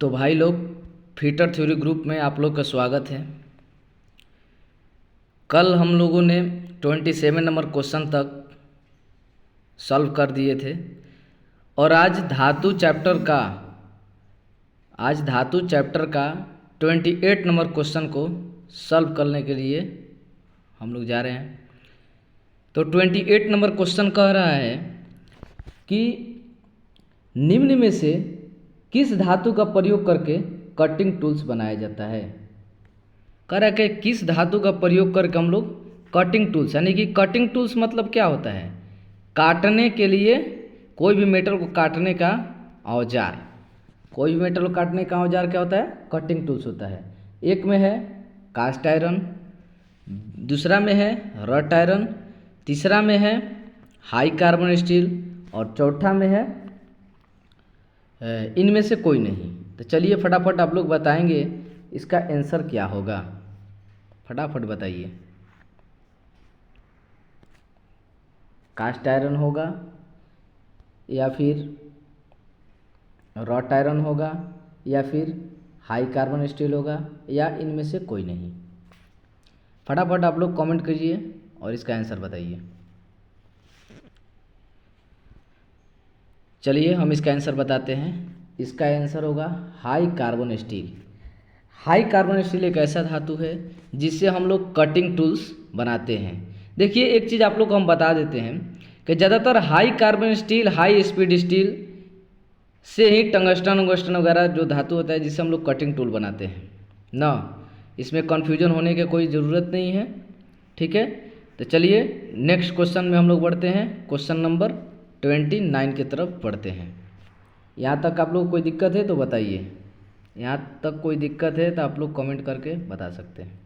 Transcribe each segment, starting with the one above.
तो भाई लोग, फिटर थ्योरी ग्रुप में आप लोग का स्वागत है। कल हम लोगों ने 27 नंबर क्वेश्चन तक सॉल्व कर दिए थे और आज धातु चैप्टर का 28 नंबर क्वेश्चन को सॉल्व करने के लिए हम लोग जा रहे हैं। तो 28 नंबर क्वेश्चन कह रहा है कि निम्न में से किस धातु का प्रयोग करके कटिंग टूल्स बनाया जाता है। कह रहा है कि किस धातु का प्रयोग करके हम लोग कटिंग टूल्स, यानी कि कटिंग टूल्स मतलब क्या होता है, काटने के लिए कोई भी मेटल को काटने का औजार। कोई भी मेटल को काटने का औजार क्या होता है, कटिंग टूल्स होता है। एक में है कास्ट आयरन, दूसरा में है रट आयरन, तीसरा में है हाई कार्बन स्टील और चौथा में है इनमें से कोई नहीं। तो चलिए फटाफट आप लोग बताएंगे इसका आंसर क्या होगा, फटाफट बताइए। कास्ट आयरन होगा या फिर रॉट आयरन होगा या फिर हाई कार्बन स्टील होगा या इनमें से कोई नहीं। फटाफट आप लोग कमेंट कीजिए और इसका आंसर बताइए। चलिए हम इसका आंसर बताते हैं। इसका आंसर होगा high carbon steel. High carbon steel एक ऐसा धातु है जिससे हम लोग कटिंग टूल्स बनाते हैं। देखिए एक चीज़ आप लोग को हम बता देते हैं कि ज़्यादातर high carbon steel, high speed steel से ही टंगस्टन वंगस्टन वगैरह जो धातु होता है जिससे हम लोग कटिंग टूल बनाते हैं ना। इसमें कन्फ्यूजन होने की कोई ज़रूरत नहीं है, ठीक है। तो चलिए नेक्स्ट क्वेश्चन में हम लोग बढ़ते हैं। क्वेश्चन नंबर 29 की तरफ बढ़ते हैं। यहाँ तक आप लोग को कोई दिक्कत है तो बताइए। यहाँ तक कोई दिक्कत है तो आप लोग कमेंट करके बता सकते हैं।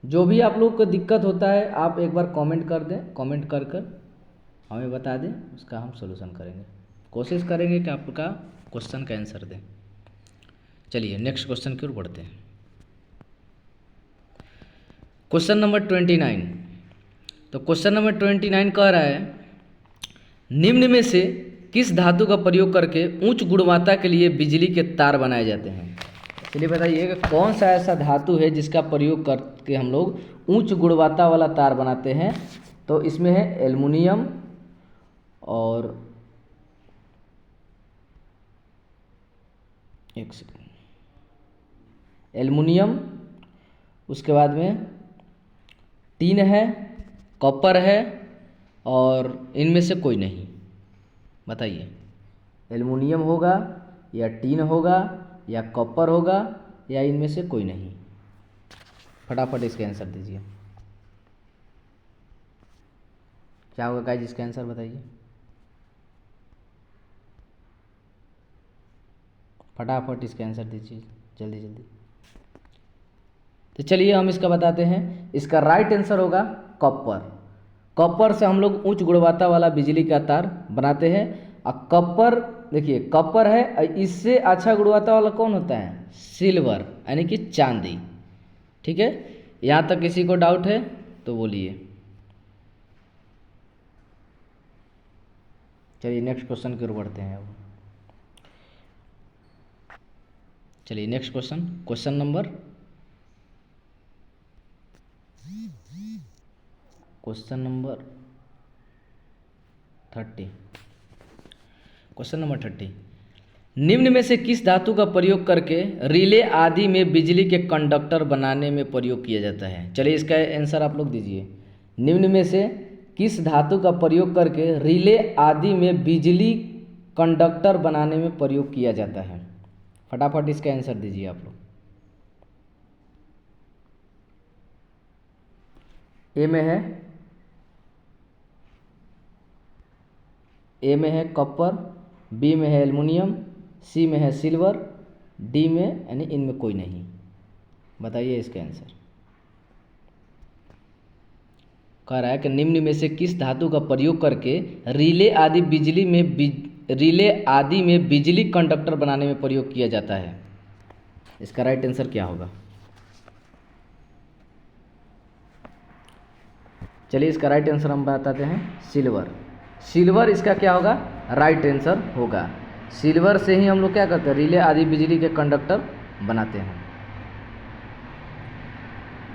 जो भी आप लोग को दिक्कत होता है आप एक बार कमेंट कर दें, कमेंट कर कर हमें बता दें, उसका हम सॉल्यूशन करेंगे। कोशिश करेंगे कि आपका क्वेश्चन का आंसर दें। चलिए नेक्स्ट क्वेश्चन की ओर बढ़ते हैं। Question number 29। तो क्वेश्चन नंबर 29 कह रहा है निम्न में से किस धातु का प्रयोग करके उच्च गुणवत्ता के लिए बिजली के तार बनाए जाते हैं। चलिए बताइए कि कौन सा ऐसा धातु है जिसका प्रयोग करके हम लोग उच्च गुणवत्ता वाला तार बनाते हैं। तो इसमें है एल्युमिनियम और एक सेकेंड, एल्युमिनियम, उसके बाद में टीन है, कॉपर है और इनमें से कोई नहीं। बताइए एल्युमिनियम होगा या टीन होगा या कॉपर होगा या इनमें से कोई नहीं। फटाफट इसका आंसर दीजिए। क्या होगा गाइस, इसका आंसर बताइए फटाफट इसका आंसर दीजिए जल्दी जल्दी। तो चलिए हम इसका बताते हैं। इसका राइट आंसर होगा कॉपर। कॉपर से हम लोग उच्च गुणवत्ता वाला बिजली का तार बनाते हैं। और कॉपर, देखिए कॉपर है, इससे अच्छा गुणवत्ता वाला कौन होता है, सिल्वर, यानी कि चांदी। ठीक है, यहाँ तक किसी को डाउट है तो बोलिए। चलिए नेक्स्ट क्वेश्चन की ओर बढ़ते हैं अब। चलिए next question, question number 30। Question number 30। निम्न में से किस धातु का प्रयोग करके रिले आदि में बिजली के कंडक्टर बनाने में प्रयोग किया जाता है। चलिए इसका आंसर आप लोग दीजिए। निम्न में से किस धातु का प्रयोग करके रिले आदि में बिजली कंडक्टर बनाने में प्रयोग किया जाता है। फटाफट इसका आंसर दीजिए आप लोग। ए में है कॉपर, बी में है एल्युमिनियम, सी में है सिल्वर, डी में यानी इनमें कोई नहीं। बताइए इसका आंसर। कह रहा है कि निम्न में से किस धातु का प्रयोग करके रिले आदि में बिजली कंडक्टर बनाने में प्रयोग किया जाता है। इसका राइट आंसर क्या होगा। चलिए इसका राइट आंसर हम बताते हैं, सिल्वर। सिल्वर इसका क्या होगा, राइट आंसर होगा। सिल्वर से ही हम लोग क्या करते हैं, रिले आदि बिजली के कंडक्टर बनाते हैं।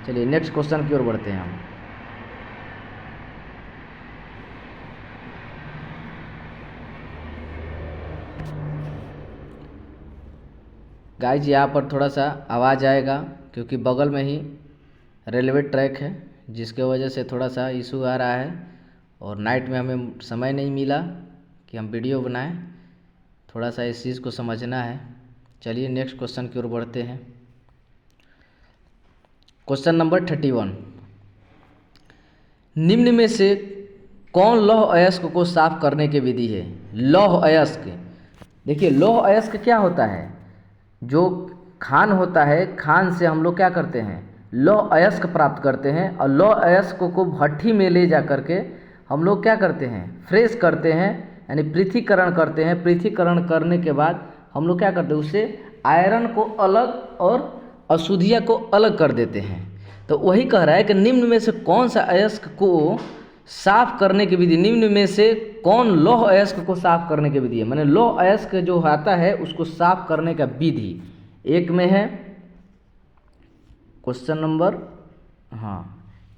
चलिए नेक्स्ट क्वेश्चन की ओर बढ़ते हैं हम। गाइज यहाँ पर थोड़ा सा आवाज़ आएगा क्योंकि बगल में ही रेलवे ट्रैक है, जिसके वजह से थोड़ा सा इशू आ रहा है और नाइट में हमें समय नहीं मिला कि हम वीडियो बनाएं, थोड़ा सा इस चीज़ को समझना है। चलिए नेक्स्ट क्वेश्चन की ओर बढ़ते हैं। क्वेश्चन नंबर 31, निम्न में से कौन लौह अयस्क को साफ करने की विधि है? लौह अयस्क, देखिए लौह अयस्क क्या होता है, जो खान होता है, खान से हम लोग क्या करते हैं, लौह अयस्क प्राप्त करते हैं और लौह अयस्क को भट्ठी में ले जा करके हम लोग क्या करते हैं, फ्रेश करते हैं, यानी पृथक्करण करते हैं। पृथक्करण करने के बाद हम लोग क्या करते हैं, उससे आयरन को अलग और अशुद्धियाँ को अलग कर देते हैं। तो वही कह रहा है कि निम्न में से कौन सा अयस्क को साफ करने की विधि, निम्न में से कौन लौह अयस्क को साफ करने की विधि है, माने लौह अयस्क जो आता है उसको साफ करने का विधि। एक में है क्वेश्चन नंबर,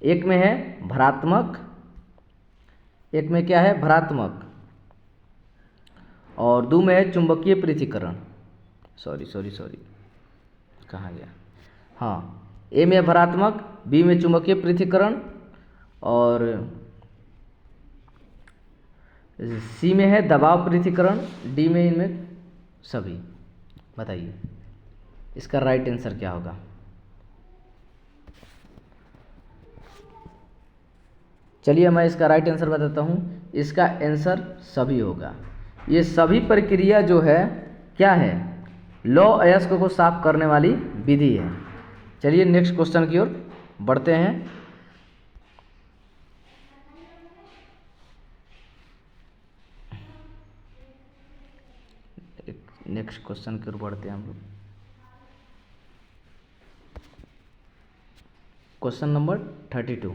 एक में है भरात्मक, एक में क्या है भरात्मक, और दो में है चुंबकीय पृथक्करण। सॉरी कहाँ गया, ए में भरात्मक, बी में चुंबकीय पृथक्करण और सी में है दबाव पृथक्करण, डी में इनमें सभी। बताइए इसका राइट आंसर क्या होगा? चलिए मैं इसका राइट आंसर बताता हूँ। इसका आंसर सभी होगा। ये सभी प्रक्रिया जो है क्या है, लौह अयस्क को साफ करने वाली विधि है। चलिए नेक्स्ट क्वेश्चन की ओर बढ़ते हैं। नेक्स्ट क्वेश्चन की ओर बढ़ते हैं हम लोग। क्वेश्चन नंबर 32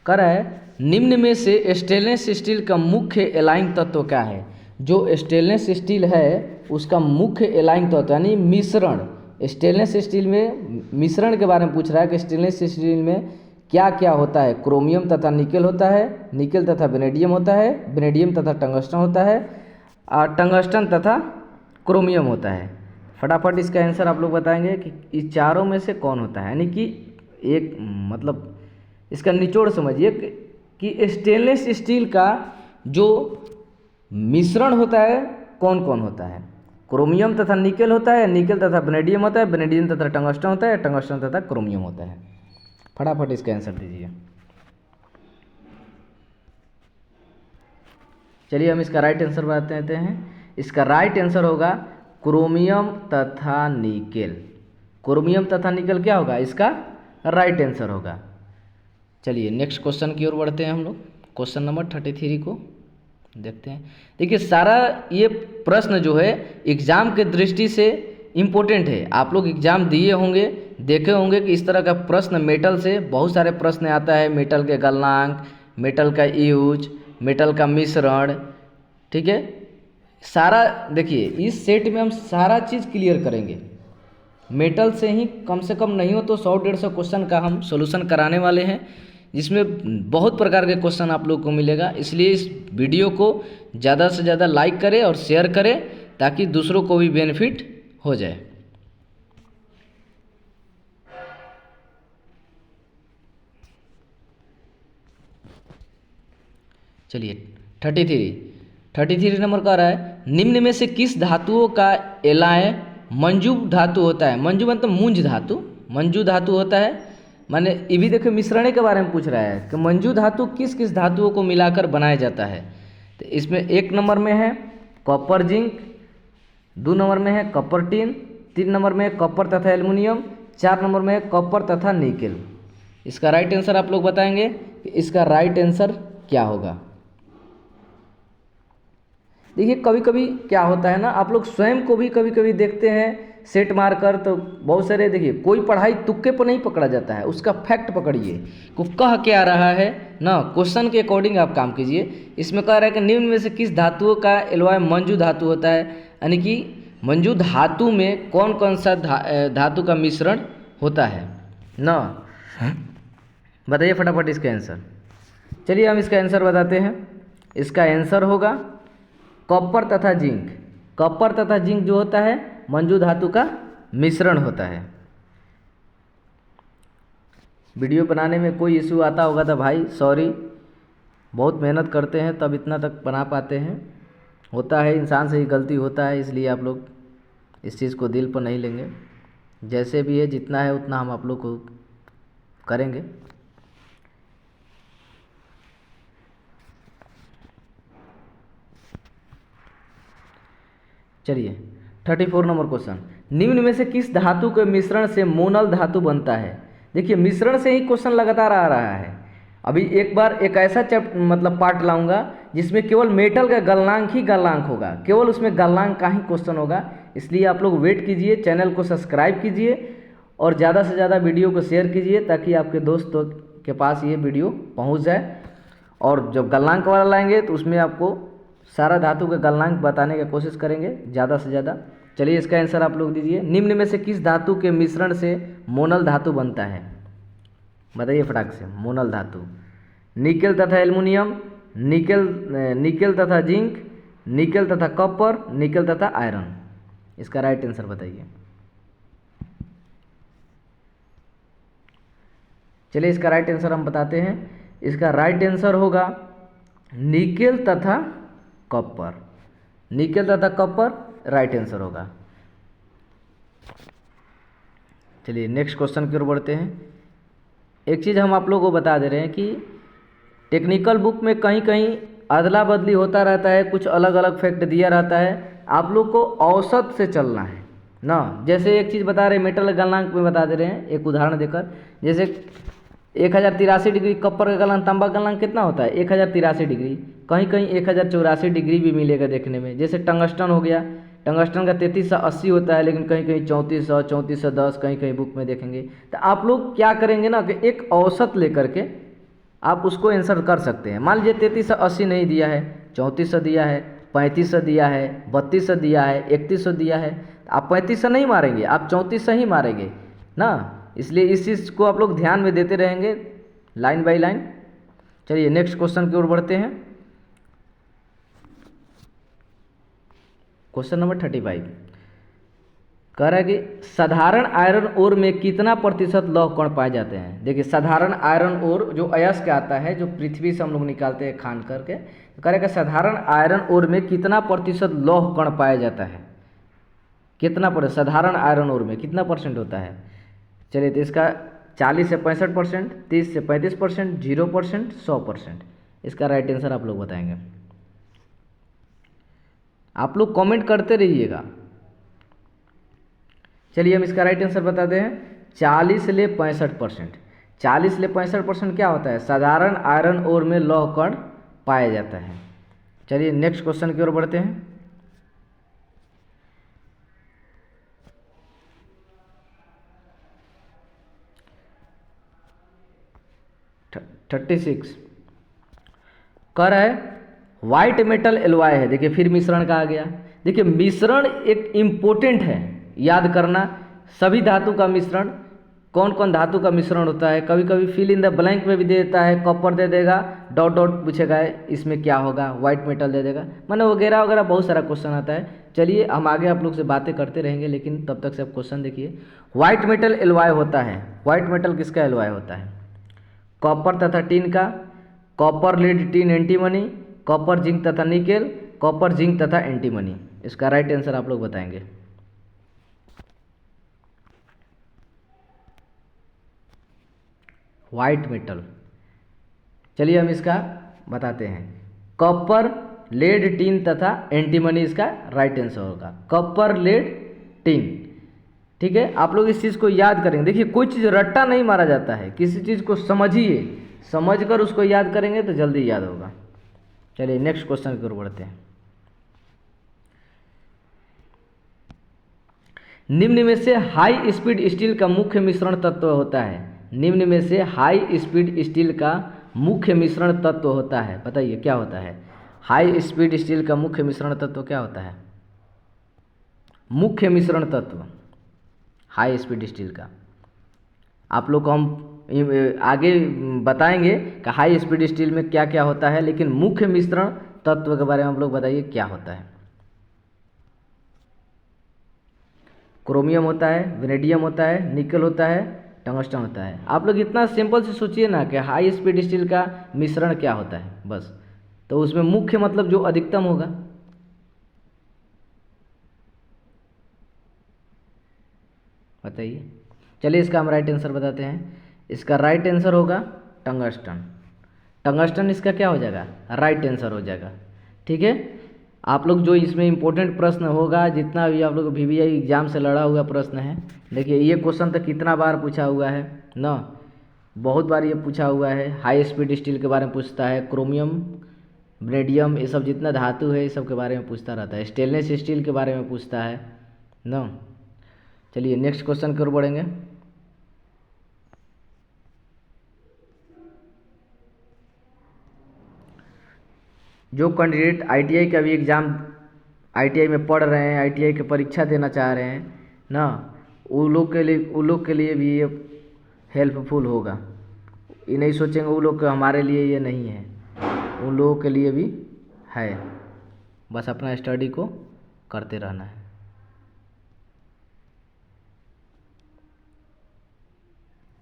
कर है, निम्न में से स्टेनलेस स्टील का मुख्य एलाइंग तत्व क्या है? जो स्टेनलेस स्टील है उसका मुख्य एलाइंग तत्व यानी मिश्रण, स्टेनलेस स्टील में मिश्रण के बारे में पूछ रहा है कि स्टेनलेस स्टील में क्या क्या होता है। क्रोमियम तथा निकेल होता है, निकेल तथा वेनेडियम होता है, वेनेडियम तथा टंगस्टन होता है, और टंगस्टन तथा क्रोमियम होता है। फटाफट इसका आंसर आप लोग बताएंगे कि इस चारों में से कौन होता है, यानी कि एक मतलब इसका निचोड़ समझिए कि स्टेनलेस स्टील का जो मिश्रण होता है कौन कौन होता है। क्रोमियम तथा निकेल होता है, निकेल तथा वेनेडियम होता है, वेनेडियम तथा टंगस्टन होता है, टंगस्टन तथा क्रोमियम होता है। फटाफट इसका आंसर दीजिए। चलिए हम इसका राइट आंसर बता देते हैं। इसका राइट आंसर होगा क्रोमियम तथा निकेल। क्रोमियम तथा निकेल क्या होगा, इसका राइट आंसर होगा। चलिए नेक्स्ट क्वेश्चन की ओर बढ़ते हैं हम लोग। क्वेश्चन नंबर 33 को देखते हैं। देखिए सारा ये प्रश्न जो है एग्जाम के दृष्टि से इम्पोर्टेंट है। आप लोग एग्जाम दिए होंगे, देखे होंगे कि इस तरह का प्रश्न मेटल से बहुत सारे प्रश्न आता है। मेटल के गलनांक, मेटल का यूज, मेटल का मिश्रण, ठीक है। सारा देखिए इस सेट में हम सारा चीज़ क्लियर करेंगे। मेटल से ही कम से कम नहीं हो तो 100-150 क्वेश्चन का हम सॉल्यूशन कराने वाले हैं, जिसमें बहुत प्रकार के क्वेश्चन आप लोग को मिलेगा। इसलिए इस वीडियो को ज़्यादा से ज़्यादा लाइक करें और शेयर करें ताकि दूसरों को भी बेनिफिट हो जाए। चलिए 33 नंबर का रहा है, निम्न में से किस धातुओं का एलाय मंजू धातु होता है? मंजू मतलब मूंज धातु, मंजू धातु होता है। माने ये भी देखो मिश्रण के बारे में पूछ रहा है कि मंजू धातु किस किस धातुओं को मिलाकर बनाया जाता है। तो इसमें 1 नंबर में है कॉपर जिंक, 2 नंबर में है कॉपर टिन, 3 नंबर में है कॉपर तथा एल्युमिनियम, 4 नंबर में है कॉपर तथा निकेल। इसका राइट आंसर आप लोग बताएंगे कि इसका राइट आंसर क्या होगा। देखिए कभी कभी क्या होता है ना, आप लोग स्वयं को भी कभी कभी देखते हैं सेट मारकर, तो बहुत सारे देखिए, कोई पढ़ाई तुक्के पर नहीं पकड़ा जाता है, उसका फैक्ट पकड़िए को कह क्या रहा है ना, क्वेश्चन के अकॉर्डिंग आप काम कीजिए। इसमें कह रहा है कि निम्न में से किस धातुओं का एलॉय मंजू धातु होता है, यानी कि मंजू धातु में कौन कौन सा धातु का मिश्रण होता है ना, बताइए फटाफट इसका आंसर। चलिए हम इसका आंसर बताते हैं। इसका आंसर होगा कॉपर तथा जिंक। कॉपर तथा जिंक जो होता है मंजू धातु का मिश्रण होता है। वीडियो बनाने में कोई इशू आता होगा तो भाई सॉरी, बहुत मेहनत करते हैं तब इतना तक बना पाते हैं, होता है, इंसान से ही गलती होता है, इसलिए आप लोग इस चीज़ को दिल पर नहीं लेंगे। जैसे भी है, जितना है उतना हम आप लोग को करेंगे। चलिए 34 नंबर क्वेश्चन, निम्न में से किस धातु के मिश्रण से मोनल धातु बनता है। देखिए मिश्रण से ही क्वेश्चन लगातार आ रहा है। अभी एक बार एक ऐसा मतलब पार्ट लाऊंगा जिसमें केवल मेटल का गलनांक ही गलनांक होगा, केवल उसमें गलनांक का ही क्वेश्चन होगा। इसलिए आप लोग वेट कीजिए, चैनल को सब्सक्राइब कीजिए और ज़्यादा से ज़्यादा वीडियो को शेयर कीजिए ताकि आपके दोस्तों के पास ये वीडियो पहुँच जाए। और जब गलनांक वाला लाएंगे तो उसमें आपको सारा धातु का गलनांक बताने की कोशिश करेंगे ज़्यादा से ज़्यादा। चलिए इसका आंसर आप लोग दीजिए। निम्न में से किस धातु के मिश्रण से मोनल धातु बनता है, बताइए फटाक से। मोनल धातु, निकेल तथा एल्युमिनियम, निकेल तथा जिंक, निकेल तथा कॉपर, निकेल तथा आयरन। इसका राइट आंसर बताइए। चलिए इसका राइट आंसर हम बताते हैं। इसका राइट आंसर होगा निकेल तथा कॉपर। निकेल तथा कॉपर राइट आंसर होगा। चलिए नेक्स्ट क्वेश्चन की ओर बढ़ते हैं। एक चीज़ हम आप लोगों को बता दे रहे हैं कि टेक्निकल बुक में कहीं कहीं अदला बदली होता रहता है, कुछ अलग अलग फैक्ट दिया रहता है, आप लोग को औसत से चलना है ना। जैसे एक चीज़ बता रहे हैं, मेटल गलनांक में बता दे रहे हैं एक उदाहरण देकर, जैसे 1083 डिग्री कॉपर का गलनांक, तांबा का गलनांक कितना होता है 1083 डिग्री, कहीं कहीं 1084 डिग्री भी मिलेगा देखने में। जैसे टंगस्टन हो गया, टंगस्टन का 3380 होता है, लेकिन कहीं कहीं 3400, 3410 कहीं कहीं बुक में देखेंगे। तो आप लोग क्या करेंगे ना कि एक औसत लेकर के आप उसको आंसर कर सकते हैं। मान लीजिए 3380 नहीं दिया है, 3400 दिया है, 3500 दिया है, 3200 दिया है, 3100 दिया है, आप 3500 नहीं मारेंगे, आप 3400 ही मारेंगे ना। इसलिए इस चीज़ को आप लोग ध्यान में देते रहेंगे लाइन बाय लाइन। चलिए नेक्स्ट क्वेश्चन की ओर बढ़ते हैं। क्वेश्चन नंबर 35 कह रहा है कि साधारण आयरन ओर में कितना प्रतिशत लौह कण पाए जाते हैं। देखिए साधारण आयरन ओर जो अयस्क आता है, जो पृथ्वी से हम लोग निकालते हैं खान करके, तो कह रहा है कि साधारण आयरन ओर में कितना प्रतिशत लौह कण पाया जाता है, कितना प्रतिशत साधारण आयरन ओर में कितना परसेंट होता है। चलिए तो इसका 40 से 65%, 30 से 35%, 0%, 100%। इसका राइट आंसर आप लोग बताएंगे। आप लोग कमेंट करते रहिएगा। चलिए हम इसका राइट आंसर बताते हैं। 40 ले 65%। 40 ले 65% क्या होता है, साधारण आयरन ओर में लौह कण पाया जाता है। चलिए नेक्स्ट क्वेश्चन की ओर बढ़ते हैं। 36 कह रहा है व्हाइट मेटल एलॉय है। देखिए फिर मिश्रण का आ गया। देखिए मिश्रण एक इम्पोर्टेंट है, याद करना। सभी धातु का मिश्रण, कौन कौन धातु का मिश्रण होता है, कभी कभी फिल इन द ब्लैंक में भी दे देता है। कॉपर दे देगा, डॉट डॉट पूछेगा इसमें क्या होगा, व्हाइट मेटल दे देगा, मैंने वगैरह वगैरह बहुत सारा क्वेश्चन आता है। चलिए हम आगे आप लोग से बातें करते रहेंगे, लेकिन तब तक से आप क्वेश्चन देखिए। व्हाइट मेटल एलॉय होता है। व्हाइट मेटल किसका एलॉय होता है, कॉपर तथा टिन का, copper lead tin antimony, copper zinc तथा निकेल, कॉपर जिंक तथा एंटीमनी। इसका राइट आंसर आप लोग बताएंगे। व्हाइट मेटल, चलिए हम इसका बताते हैं। कॉपर लेड टिन तथा एंटीमनी इसका राइट आंसर होगा। कॉपर लेड टिन, ठीक है। आप लोग इस चीज़ को याद करेंगे। देखिए कोई चीज़ रट्टा नहीं मारा जाता है, किसी चीज़ को समझिए, समझकर उसको याद करेंगे तो जल्दी याद होगा। चलिए नेक्स्ट क्वेश्चन की ओर बढ़ते हैं। निम्न में से हाई स्पीड स्टील का मुख्य मिश्रण तत्व होता है। निम्न में से हाई स्पीड स्टील का मुख्य मिश्रण तत्व होता है, बताइए क्या होता है? हाई स्पीड स्टील का मुख्य मिश्रण तत्व क्या होता है? मुख्य मिश्रण तत्व हाई स्पीड स्टील का आप लोग को हम आगे बताएंगे कि हाई स्पीड स्टील में क्या क्या होता है, लेकिन मुख्य मिश्रण तत्व के बारे में आप लोग बताइए क्या होता है? क्रोमियम होता है, वेनेडियम होता है, निकल होता है, टंगस्टन होता है। आप लोग इतना सिंपल से सोचिए ना कि हाई स्पीड स्टील का मिश्रण क्या होता है, बस। तो उसमें मुख्य मतलब जो अधिकतम होगा। बताइए। चलिए इसका हम राइट आंसर बताते हैं। इसका राइट आंसर होगा टंगस्टन। टंगस्टन इसका क्या हो जाएगा? राइट आंसर हो जाएगा। ठीक है। आप लोग जो इसमें इंपॉर्टेंट प्रश्न होगा, जितना भी आप लोग VVI एग्जाम से लड़ा हुआ प्रश्न है, देखिए ये क्वेश्चन तो कितना बार पूछा हुआ है ना, बहुत बार ये पूछा हुआ है। हाई स्पीड स्टील के बारे में पूछता है, क्रोमियम, वेनेडियम, ये सब जितना धातु है ये सब के बारे में पूछता रहता है। स्टेनलेस स्टील के बारे में पूछता है ना। चलिए नेक्स्ट क्वेश्चन की ओर बढ़ेंगे। जो कैंडिडेट ITI का भी एग्ज़ाम ITI में पढ़ रहे हैं, ITI की परीक्षा देना चाह रहे हैं ना, वो लोग के लिए भी ये हेल्पफुल होगा। ये नहीं सोचेंगे वो लोग कि हमारे लिए ये नहीं है, उन लोगों के लिए भी है। बस अपना स्टडी को करते रहना है।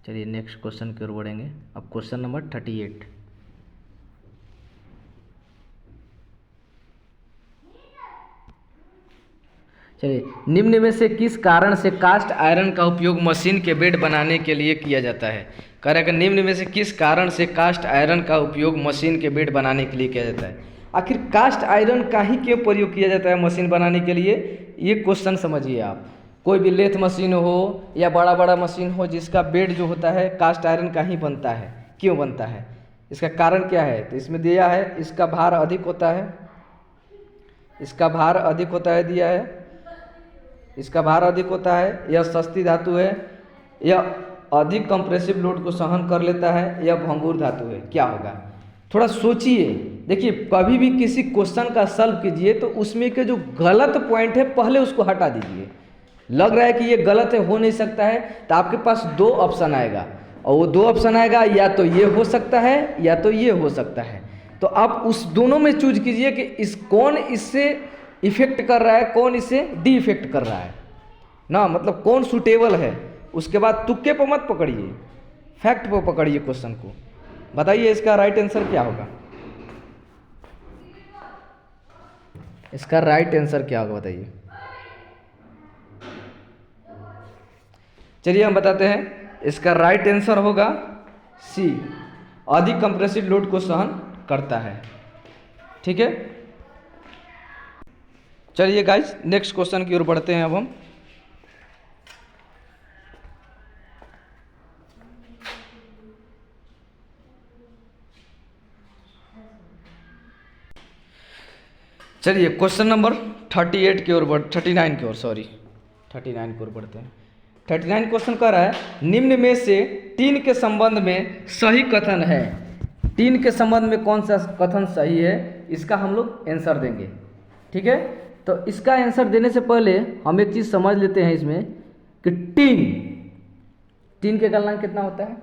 चलिए नेक्स्ट क्वेश्चन की ओर बढ़ेंगे। अब क्वेश्चन नंबर 38। चलिए, निम्न में से किस कारण से कास्ट आयरन का उपयोग मशीन के बेड बनाने के लिए किया जाता है? कह रहा है कि निम्न में से किस कारण से कास्ट आयरन का उपयोग मशीन के बेड बनाने के लिए किया जाता है? आखिर कास्ट आयरन का ही क्यों प्रयोग किया जाता है मशीन बनाने के लिए? ये क्वेश्चन समझिए आप। कोई भी लेथ मशीन हो या बड़ा बड़ा मशीन हो, जिसका बेड जो होता है कास्ट आयरन का ही बनता है। क्यों बनता है? इसका कारण क्या है? तो इसमें दिया है, इसका भार अधिक होता है। इसका भार अधिक होता है, दिया है। इसका भार अधिक होता है, यह सस्ती धातु है, यह अधिक कंप्रेसिव लोड को सहन कर लेता है, यह भंगुर धातु है। क्या होगा? थोड़ा सोचिए। देखिए, कभी भी किसी क्वेश्चन का सॉल्व कीजिए तो उसमें के जो गलत पॉइंट है पहले उसको हटा दीजिए। लग रहा है कि ये गलत है, हो नहीं सकता है, तो आपके पास दो ऑप्शन आएगा, और वो दो ऑप्शन आएगा, या तो ये हो सकता है या तो ये हो सकता है। तो आप उस दोनों में चूज कीजिए कि कौन इससे इफेक्ट कर रहा है, कौन इसे डी इफेक्ट कर रहा है ना, मतलब कौन सुटेबल है। उसके बाद तुक्के पर मत पकड़िए, फैक्ट पर पकड़िए क्वेश्चन को। बताइए इसका राइट आंसर क्या होगा? इसका राइट आंसर क्या होगा बताइए। चलिए हम बताते हैं। इसका राइट आंसर होगा सी, अधिक कंप्रेसिव लोड को सहन करता है। ठीक है। चलिए गाइस नेक्स्ट क्वेश्चन की ओर बढ़ते हैं अब हम। चलिए क्वेश्चन नंबर 39 की ओर 39 की ओर 39 की ओर बढ़ते हैं। 39 क्वेश्चन कह रहा है, निम्न में से टीन के संबंध में सही कथन है। टीन के संबंध में कौन सा कथन सही है, इसका हम लोग आंसर देंगे। ठीक है। तो इसका आंसर देने से पहले हम एक चीज़ समझ लेते हैं इसमें कि टीन के गलनांक कितना होता है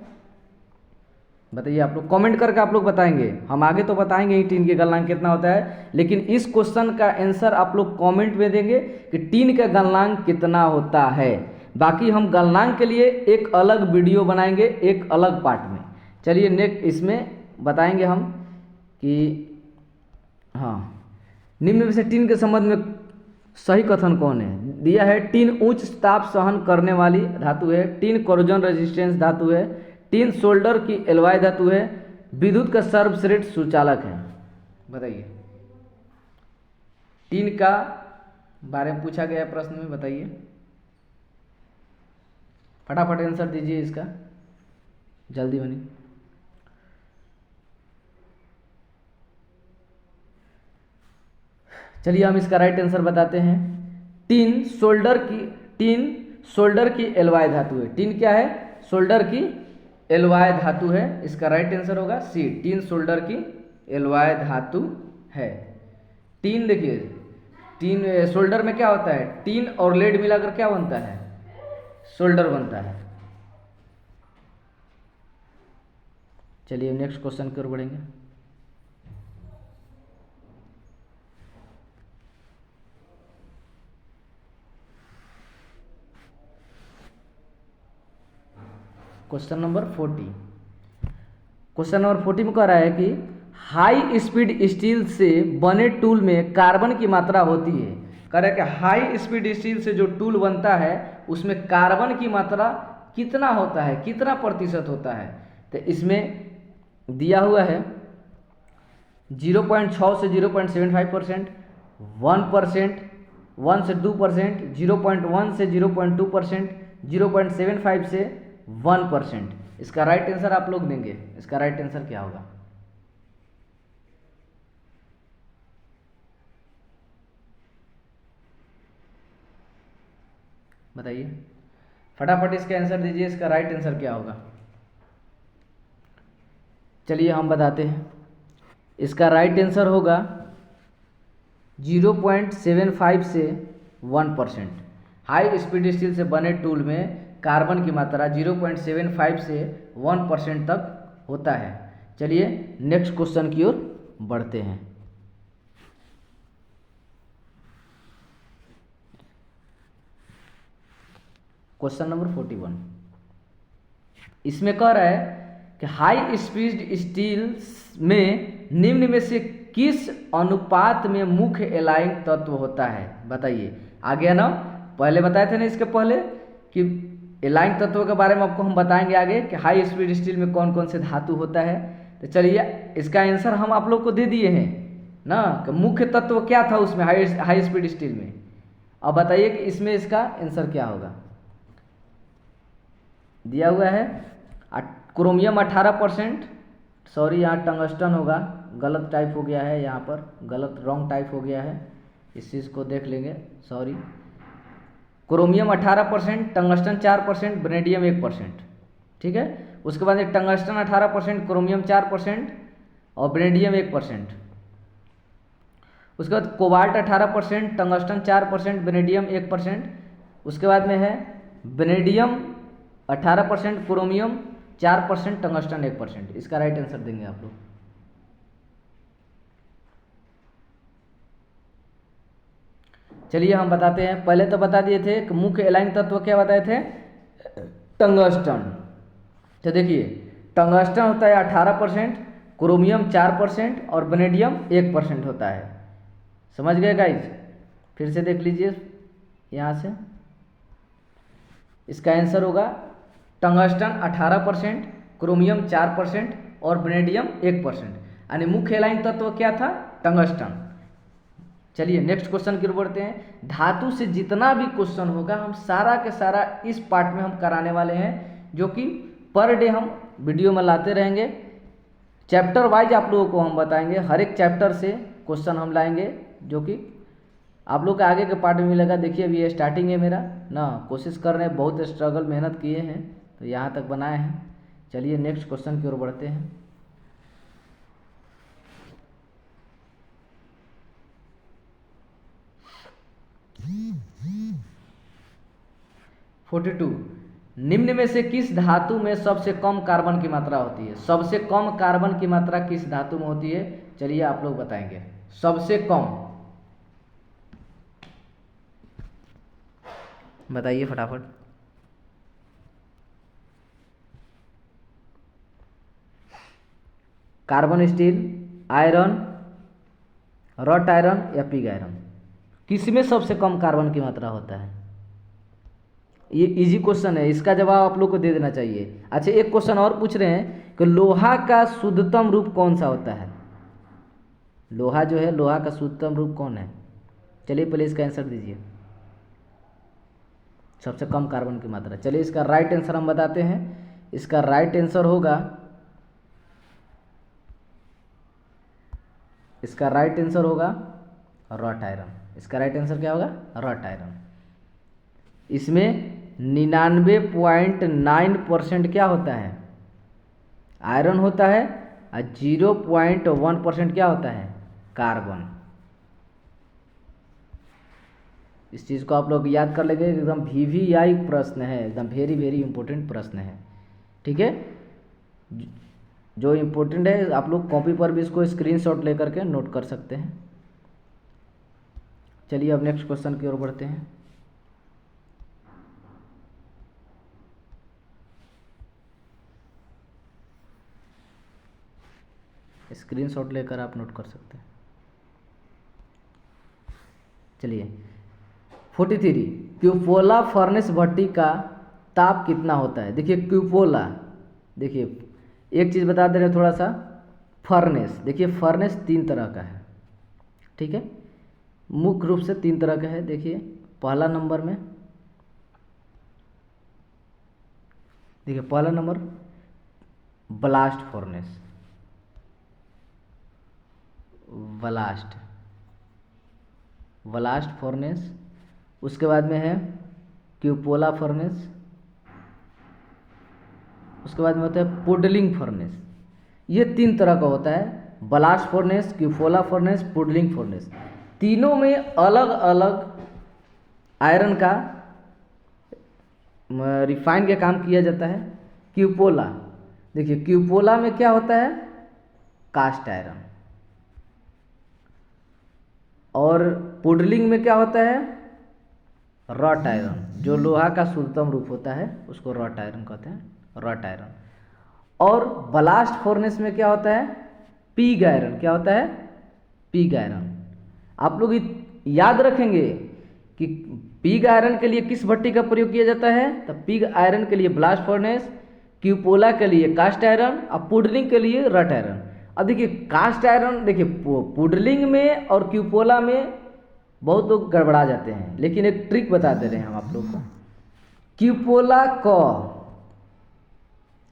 बताइए। आप लोग कमेंट करके आप लोग बताएंगे, हम आगे तो बताएंगे ही टीन के गलनांक कितना होता है, लेकिन इस क्वेश्चन का आंसर आप लोग कमेंट में देंगे कि टीन का गलनांक कितना होता है। बाकी हम गलनांक के लिए एक अलग वीडियो बनाएंगे, एक अलग पार्ट में। चलिए नेक्स्ट इसमें बताएंगे हम कि हाँ, निम्न में से टीन के संबंध में सही कथन कौन है। दिया है, टीन उच्च ताप सहन करने वाली धातु है, टीन कोरोजन रेजिस्टेंस धातु है, टीन सोल्डर की एलॉय धातु है, विद्युत का सर्वश्रेष्ठ सुचालक है। बताइए टीन का बारे में पूछा गया प्रश्न में, बताइए फटाफट आंसर दीजिए इसका, जल्दी बनी। चलिए हम इसका राइट आंसर बताते हैं। टीन सोल्डर की टिन सोल्डर की एलवाय धातु है। टिन क्या है? सोल्डर की एलवाय धातु है। इसका राइट आंसर होगा सी, टिन सोल्डर की एलवाय धातु है। टिन देखिए, टिन सोल्डर में क्या होता है? टिन और लेड मिलाकर क्या बनता है? सोल्डर बनता है। चलिए नेक्स्ट क्वेश्चन की ओर बढ़ेंगे। Question number 40। क्वेश्चन नंबर 40 में कह रहा है कि हाई स्पीड स्टील से बने टूल में कार्बन की मात्रा होती है। कह रहा है कि हाई स्पीड स्टील से जो टूल बनता है उसमें कार्बन की मात्रा कितना होता है, कितना प्रतिशत होता है? तो इसमें दिया हुआ है 0.6 से 0.75%, 1%, 1 से 2%, 0.1 से 0.2%, 0.75 से 1%। इसका राइट आंसर आप लोग देंगे। इसका राइट आंसर क्या होगा? बताइए फटाफट, इसका आंसर दीजिए। इसका राइट आंसर क्या होगा? चलिए हम बताते हैं। इसका राइट आंसर होगा 0.75 से 1%। हाई स्पीड स्टील से बने टूल में कार्बन की मात्रा 0.75 से 1% तक होता है। चलिए नेक्स्ट क्वेश्चन की ओर बढ़ते हैं। Question number 41। इसमें कह रहा है कि हाई स्पीड स्टील में निम्न में से किस अनुपात में मुख्य एलाइंग तत्व होता है? बताइए। आ गया ना? पहले बताए थे ना इसके पहले कि एलाइंग तत्व के बारे में आपको हम बताएंगे आगे कि हाई स्पीड स्टील में कौन कौन से धातु होता है। तो चलिए इसका आंसर हम आप लोग को दे दिए हैं ना कि मुख्य तत्व क्या था उसमें हाई स्पीड स्टील में। अब बताइए कि इसमें इसका आंसर क्या होगा। दिया हुआ है क्रोमियम 18%, सॉरी यहाँ टंगस्टन होगा, गलत टाइप हो गया है, यहाँ पर गलत रॉन्ग टाइप हो गया है, इस चीज़ को देख लेंगे, सॉरी। Chromium 18%, tungsten 4%, vanadium 1%। ठीक है, उसके बाद टंगस्टन 18%, क्रोमियम 4% और वेनेडियम 1%। उसके बाद कोबाल्ट 18%, टंगस्टन 4%, वेनेडियम 1%। उसके बाद में है वेनेडियम 18%, क्रोमियम 4%, टंगस्टन 1%। इसका राइट आंसर देंगे आप लोग। चलिए हम बताते हैं। पहले तो बता दिए थे कि मुख्य एलाइंग तत्व क्या बताए थे? टंगस्टन। तो देखिए टंगस्टन होता है 18%, क्रोमियम 4% और वेनेडियम 1% होता है। समझ गए गाइज? फिर से देख लीजिए यहाँ से। इसका आंसर होगा टंगस्टन 18%, क्रोमियम 4% और वेनेडियम 1%। यानी मुख्य एलाइंग तत्व क्या था? टंगस्टन। चलिए नेक्स्ट क्वेश्चन की ओर बढ़ते हैं। धातु से जितना भी क्वेश्चन होगा हम सारा के सारा इस पार्ट में हम कराने वाले हैं, जो कि पर डे हम वीडियो में लाते रहेंगे। चैप्टर वाइज आप लोगों को हम बताएंगे, हर एक चैप्टर से क्वेश्चन हम लाएंगे, जो कि आप लोग के आगे के पार्ट में मिलेगा। देखिए अभी ये स्टार्टिंग है मेरा ना, कोशिश कर रहे हैं, बहुत स्ट्रगल मेहनत किए हैं तो यहाँ तक बनाए हैं। चलिए नेक्स्ट क्वेश्चन की ओर बढ़ते हैं। निम्न में से किस धातु में सबसे कम कार्बन की मात्रा होती है? सबसे कम कार्बन की मात्रा किस धातु में होती है? चलिए आप लोग बताएंगे। सबसे कम बताइए फटाफट। Carbon steel, iron, wrought iron या पिग आयरन, किसमें सबसे कम कार्बन की मात्रा होता है? ये इजी क्वेश्चन है, इसका जवाब आप लोग को दे देना चाहिए। अच्छा एक क्वेश्चन और पूछ रहे हैं कि लोहा का शुद्धतम रूप कौन सा होता है? लोहा जो है, लोहा का शुद्धतम रूप कौन है? चलिए पहले इसका आंसर दीजिए। सबसे कम कार्बन की मात्रा। चलिए इसका राइट आंसर हम बताते हैं। इसका राइट आंसर होगा, इसका राइट आंसर होगा रॉट आयरन। इसका राइट आंसर क्या होगा? Wrought iron. इसमें 99.9% क्या होता है, आयरन होता है, और 0.1% क्या होता है, कार्बन। इस चीज़ को आप लोग याद कर लेंगे, एकदम VVI प्रश्न है, एकदम वेरी वेरी इंपॉर्टेंट प्रश्न है। ठीक है, जो इम्पोर्टेंट है आप लोग कॉपी पर भी इसको स्क्रीनशॉट लेकर के नोट कर सकते हैं। चलिए अब नेक्स्ट क्वेश्चन की ओर बढ़ते हैं। स्क्रीनशॉट लेकर आप नोट कर सकते हैं। चलिए 43, क्यूपोला फर्नेस भट्टी का ताप कितना होता है। देखिए क्यूपोला, देखिए एक चीज़ बता दे रहे थोड़ा सा, फर्नेस, देखिए फर्नेस 3 तरह का है। ठीक है, मुख्य रूप से 3 तरह का है। देखिए पहला नंबर में, देखिए पहला number blast furnace, blast furnace. उसके बाद में है क्यूपोला फर्नेस। उसके बाद में होता है पुडलिंग फर्नेस। ये 3 तरह का होता है, blast furnace, cupola furnace, puddling furnace. तीनों में अलग अलग आयरन का रिफाइन का काम किया जाता है। क्यूपोला, देखिए क्यूपोला में क्या होता है, कास्ट आयरन, और पुडलिंग में क्या होता है, रॉट आयरन, जो लोहा का शुद्धतम रूप होता है उसको रॉट आयरन कहते हैं, रॉट आयरन। और ब्लास्ट फर्नेस में क्या होता है, पिग आयरन। क्या होता है, पिग आयरन। आप लोग याद रखेंगे कि पिग आयरन के लिए किस भट्टी का प्रयोग किया जाता है, तो पिग आयरन के लिए ब्लास्ट फर्नेस, क्यूपोला के लिए कास्ट आयरन, और पुडलिंग के लिए रॉट आयरन। अब देखिए कास्ट आयरन, देखिए पुडलिंग में और क्यूपोला में बहुत लोग गड़बड़ा जाते हैं, लेकिन एक ट्रिक बता दे रहे हैं हम आप लोग को। क्यूपोला क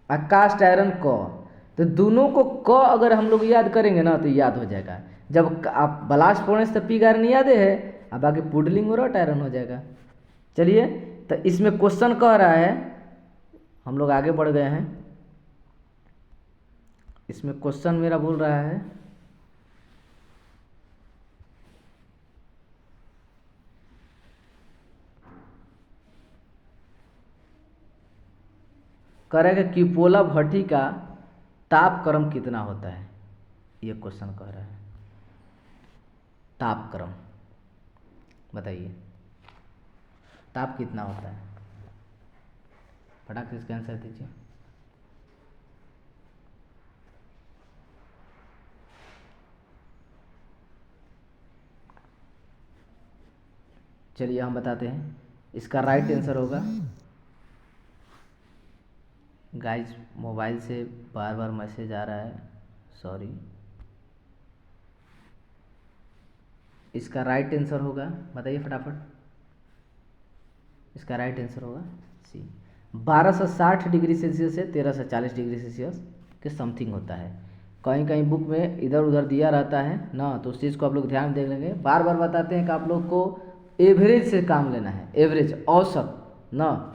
और कास्ट आयरन क, तो दोनों को क अगर हम लोग याद करेंगे ना तो याद हो जाएगा। जब आप ब्लास्ट फर्नेस तो पिग आयरन याद है, अब बाकी पुडलिंग और रॉट आयरन हो जाएगा। चलिए तो इसमें क्वेश्चन कह रहा है, हम लोग आगे बढ़ गए हैं। इसमें क्वेश्चन मेरा बोल रहा है करेगा क्यूपोला भट्टी का तापक्रम कितना होता है, ये क्वेश्चन कह रहा है। तापक्रम बताइए, ताप कितना होता है, फटाक से इसका आंसर दीजिए। चलिए हम बताते हैं, इसका राइट आंसर होगा, गाइस मोबाइल से बार बार मैसेज आ रहा है, सॉरी। इसका राइट आंसर होगा, बताइए फटाफट, इसका राइट आंसर होगा सी, 1260 डिग्री सेल्सियस से 1340 डिग्री सेल्सियस के समथिंग होता है। कहीं कहीं बुक में इधर उधर दिया रहता है ना, तो उस चीज़ को आप लोग ध्यान देख लेंगे। बार बार बताते हैं कि आप लोग को एवरेज से काम लेना है, एवरेज, औसत ना।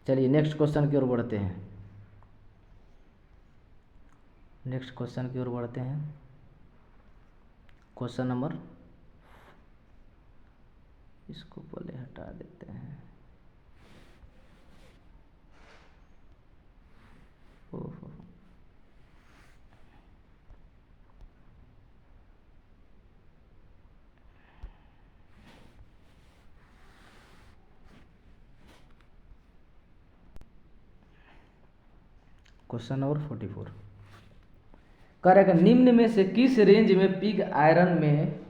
चलिए नेक्स्ट क्वेश्चन की ओर बढ़ते हैं, नेक्स्ट क्वेश्चन की ओर बढ़ते हैं। क्वेश्चन नंबर, इसको पहले हटा देते हैं। ओहो, क्वेश्चन नंबर 44 करेगा, निम्न में से किस रेंज में पिग आयरन में,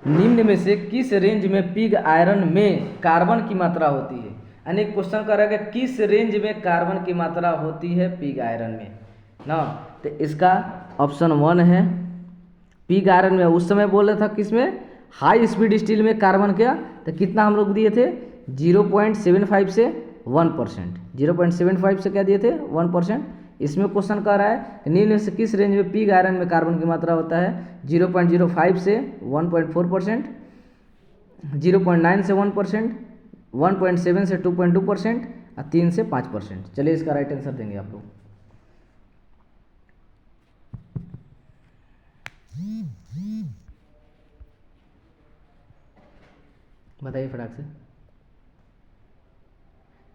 निम्न में से किस रेंज में पिग आयरन में कार्बन की मात्रा होती है। यानी क्वेश्चन करेगा किस रेंज में कार्बन की मात्रा होती है पिग आयरन में ना, तो इसका ऑप्शन 1 है। पिग आयरन में उस समय बोल रहा था किसमें, हाई स्पीड स्टील में कार्बन क्या, तो कितना हम लोग दिए थे, 0.75 से 1%, 0.75 से क्या दिए थे, 1%। इसमें क्वेश्चन कह रहा है निम्न से किस रेंज में पिग आयरन में कार्बन की मात्रा होता है, 0.05 से 1.4%, 0.9 से 1%, 1.7 से 2.2% और 3 से 5%। चलिए इसका राइट आंसर देंगे आप लोग। बताइए फटाक से।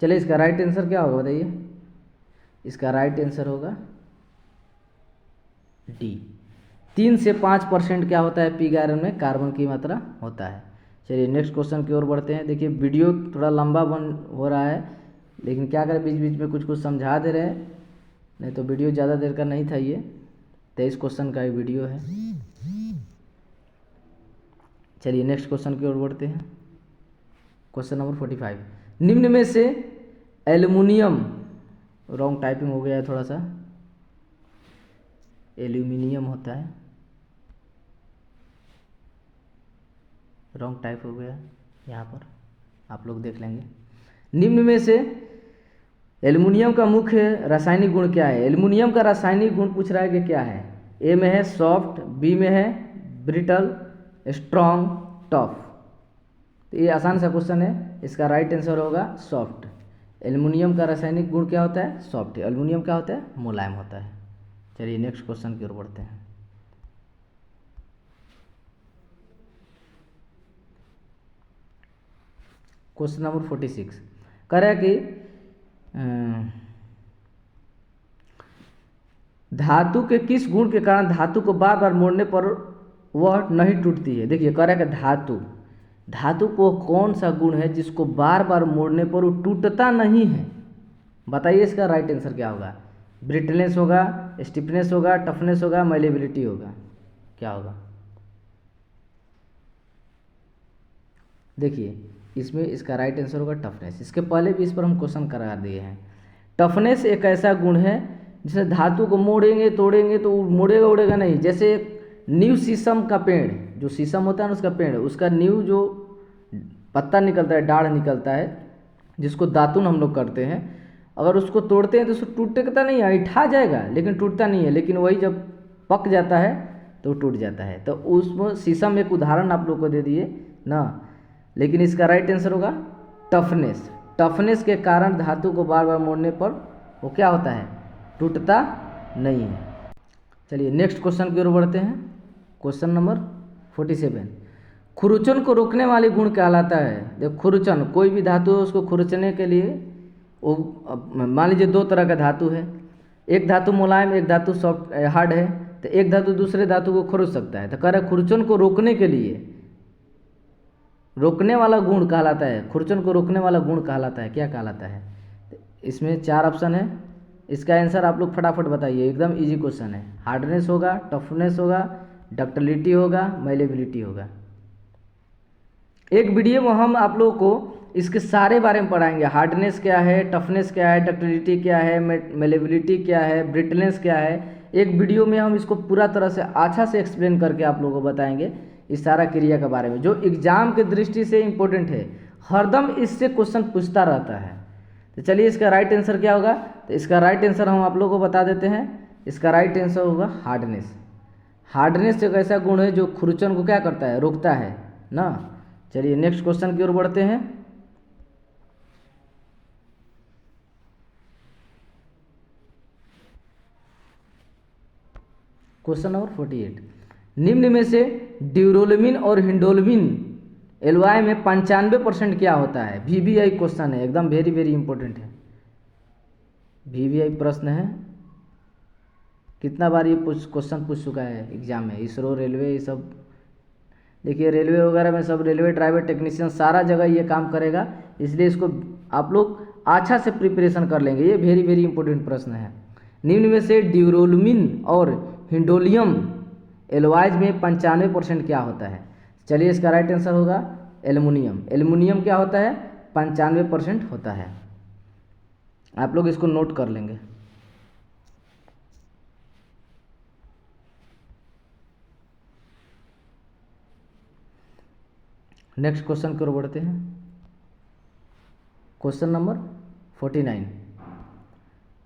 चलिए इसका राइट आंसर क्या होगा बताइए। इसका राइट आंसर होगा डी। 3 से 5% क्या होता है पिग आयरन में कार्बन की मात्रा होता है। चलिए नेक्स्ट क्वेश्चन की ओर बढ़ते हैं। देखिए वीडियो थोड़ा लंबा बन हो रहा है, लेकिन क्या करें बीच बीच में कुछ कुछ समझा दे रहे हैं, नहीं तो वीडियो ज़्यादा देर का नहीं था। ये 23 क्वेश्चन का ही वीडियो है। चलिए नेक्स्ट क्वेश्चन की ओर बढ़ते हैं। क्वेश्चन नंबर 45, निम्न में से एल्युमिनियम, रॉन्ग टाइपिंग हो गया है थोड़ा सा, एल्यूमिनियम होता है, रॉन्ग टाइप हो गया यहाँ पर, आप लोग देख लेंगे। निम्न में से एल्युमिनियम का मुख्य रासायनिक गुण क्या है। एल्युमिनियम का रासायनिक गुण पूछ रहा है कि क्या है। ए में है सॉफ्ट, बी में है ब्रिटल, स्ट्रॉन्ग, टफ। तो ये आसान सा क्वेश्चन है, इसका राइट आंसर होगा सॉफ्ट। एल्युमिनियम का रासायनिक गुण क्या होता है, सॉफ्ट। एल्युमिनियम क्या होता है, मुलायम होता है। चलिए नेक्स्ट क्वेश्चन की ओर बढ़ते हैं। क्वेश्चन नंबर 46 कह रहा है कि धातु के किस गुण के कारण धातु को बार बार मोड़ने पर वह नहीं टूटती है। देखिए कह रहा है कि धातु को कौन सा गुण है जिसको बार बार मोड़ने पर वो टूटता नहीं है। बताइए इसका राइट आंसर क्या होगा। ब्रिटलनेस होगा, स्टिफनेस होगा, टफनेस होगा, माइलेबिलिटी होगा, क्या होगा। देखिए इसमें इसका राइट आंसर होगा टफनेस। इसके पहले भी इस पर हम क्वेश्चन करा दिए हैं। टफनेस एक ऐसा गुण है जिसे धातु को मोड़ेंगे तोड़ेंगे तो मोड़ेगा उड़ेगा नहीं। जैसे नींव शीशम का पेड़, जो शीशम होता है ना उसका पेड़, उसका नींव जो पत्ता निकलता है, डाढ़ निकलता है, जिसको दातुन हम लोग करते हैं, अगर उसको तोड़ते हैं तो उसको टूटता नहीं है, ऐठा जाएगा लेकिन टूटता नहीं है। लेकिन वही जब पक जाता है तो टूट जाता है। तो उसमें शीशम एक उदाहरण आप लोग को दे दिए ना। लेकिन इसका राइट आंसर होगा टफनेस। टफनेस के कारण धातु को बार बार मोड़ने पर वो क्या होता है, टूटता नहीं है। चलिए नेक्स्ट क्वेश्चन की ओर बढ़ते हैं। क्वेश्चन नंबर 47, खुरचन को रोकने वाले गुण कहलाता है। देखो खुरचन, कोई भी धातु है उसको खुरचने के लिए वो, मान लीजिए दो तरह का धातु है, एक धातु मुलायम एक धातु सॉफ्ट हार्ड है, तो एक धातु दूसरे धातु को खुरच सकता है। तो कह रहा है खुरचन को रोकने के लिए रोकने वाला गुण कहलाता है। खुरचन को रोकने वाला गुण कहलाता है, क्या कहलाता है। इसमें 4 ऑप्शन है, इसका आंसर आप लोग फटाफट बताइए। एकदम इजी क्वेश्चन है। हार्डनेस होगा, टफनेस होगा, डक्टिलिटी होगा, माइलेबिलिटी होगा। एक वीडियो में हम आप लोगों को इसके सारे बारे में पढ़ाएंगे। हार्डनेस क्या है, टफनेस क्या है, डक्टिलिटी क्या है, माइलेबिलिटी क्या है, ब्रिटलनेस क्या है। एक वीडियो में हम इसको पूरा तरह से अच्छा से एक्सप्लेन करके आप लोगों को बताएंगे इस सारा क्रिया के बारे में, जो एग्जाम के दृष्टि से इम्पोर्टेंट है। हरदम इससे क्वेश्चन पूछता रहता है। तो चलिए इसका राइट आंसर क्या होगा। तो इसका राइट आंसर हम आप लोगों को बता देते हैं। इसका राइट आंसर होगा हार्डनेस। हार्डनेस एक ऐसा गुण है जो खुरचन को क्या करता है, रोकता है ना। चलिए नेक्स्ट क्वेश्चन की ओर बढ़ते हैं। क्वेश्चन नंबर 48, निम्न में से ड्यूरोलेमिन और हिंडोलेमिन एलवाई में 95% क्या होता है। VVI क्वेश्चन है, एकदम वेरी वेरी इंपॉर्टेंट है। VVI प्रश्न है, कितना बार ये क्वेश्चन पूछ चुका है एग्जाम में। इसरो, रेलवे, ये सब देखिए रेलवे वगैरह में सब रेलवे ड्राइवर टेक्नीशियन सारा जगह ये काम करेगा, इसलिए इसको आप लोग अच्छा से प्रिपरेशन कर लेंगे। ये वेरी वेरी इंपॉर्टेंट प्रश्न है। निम्न में से ड्यूरोलेमिन और हिंडोलियम एलवाइज में 95% क्या होता है। चलिए इसका राइट आंसर होगा एल्युमिनियम। एल्युमिनियम क्या होता है, 95% होता है। आप लोग इसको नोट कर लेंगे। नेक्स्ट क्वेश्चन की ओर बढ़ते हैं। क्वेश्चन नंबर 49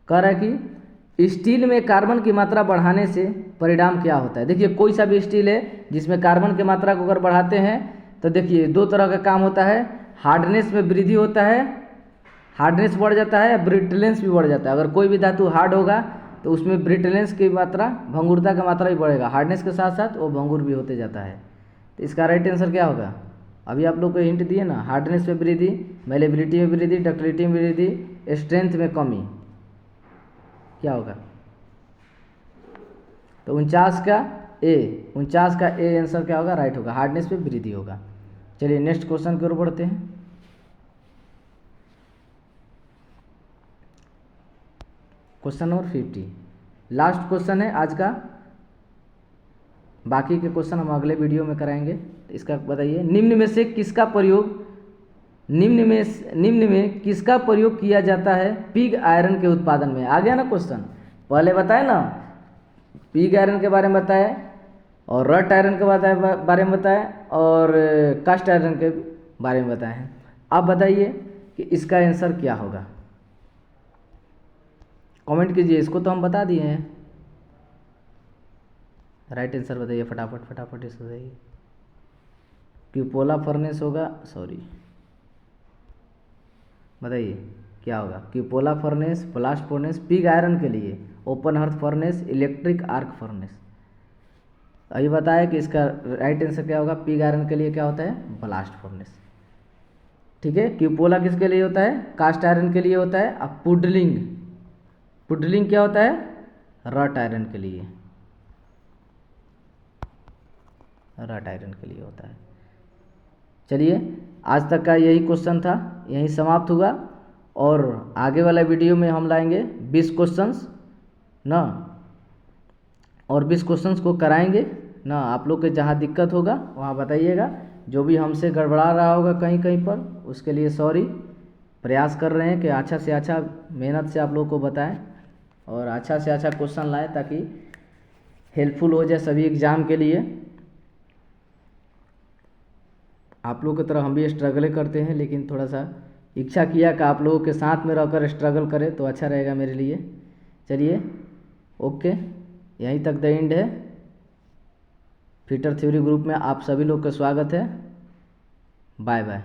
कह रहा है कि स्टील में कार्बन की मात्रा बढ़ाने से परिणाम क्या होता है। देखिए कोई सा भी स्टील है जिसमें कार्बन की मात्रा को अगर बढ़ाते हैं तो देखिए दो तरह का काम होता है, हार्डनेस में वृद्धि होता है, हार्डनेस बढ़ जाता है, ब्रिटलेंस भी बढ़ जाता है। अगर कोई भी धातु हार्ड होगा तो उसमें ब्रिटलेंस की मात्रा, भंगुरता का मात्रा भी बढ़ेगा, हार्डनेस के साथ साथ वो भंगुर भी होते जाता है। तो इसका राइट आंसर क्या होगा? अभी आप लोग को हिंट दिए ना, हार्डनेस में वृद्धि, मेलेबिलिटी में वृद्धि, डक्टिलिटी में वृद्धि, स्ट्रेंथ में कमी, क्या होगा? तो 49 का ए आंसर क्या होगा? राइट होगा, हार्डनेस में वृद्धि होगा। चलिए नेक्स्ट क्वेश्चन की ओर बढ़ते हैं। क्वेश्चन नंबर 50 लास्ट क्वेश्चन है आज का, बाकी के क्वेश्चन हम अगले वीडियो में कराएंगे। तो इसका बताइए, निम्न में किसका प्रयोग किया जाता है पिग आयरन के उत्पादन में? आ गया ना क्वेश्चन, पहले बताए ना, पिग आयरन के बारे में बताए और रट आयरन के बारे में बताए और कास्ट आयरन के बारे में बताए हैं। आप बताइए कि इसका आंसर क्या होगा, कमेंट कीजिए। इसको तो हम बता दिए हैं, राइट आंसर बताइए फटाफट इसको बताइए। क्यूपोला फर्नेस होगा, सॉरी बताइए क्या होगा? Cupola furnace, blast furnace, pig iron के लिए, open hearth furnace, electric arc furnace. अभी बताया कि इसका राइट आंसर क्या होगा? पिग आयरन के लिए क्या होता है? Blast furnace. ठीक है, क्यूपोला किसके लिए होता है? कास्ट आयरन के लिए होता है। अब पुडलिंग क्या होता है? रट आयरन के लिए, रट आयरन के लिए होता है। चलिए आज तक का यही क्वेश्चन था, यहीं समाप्त हुआ और आगे वाला वीडियो में हम लाएंगे 20 क्वेश्चंस ना, और 20 क्वेश्चंस को कराएंगे ना। आप लोग के जहाँ दिक्कत होगा वहाँ बताइएगा, जो भी हमसे गड़बड़ा रहा होगा कहीं कहीं पर उसके लिए सॉरी। प्रयास कर रहे हैं कि अच्छा से अच्छा मेहनत से आप लोग को बताएं और अच्छा से अच्छा क्वेश्चन लाएं ताकि हेल्पफुल हो जाए सभी एग्ज़ाम के लिए। आप लोगों की तरह हम भी स्ट्रगल करते हैं, लेकिन थोड़ा सा इच्छा किया कि आप लोगों के साथ में रहकर स्ट्रगल करें तो अच्छा रहेगा मेरे लिए। चलिए ओके, यहीं तक द एंड है। फिटर थ्योरी ग्रुप में आप सभी लोग का स्वागत है। Bye bye.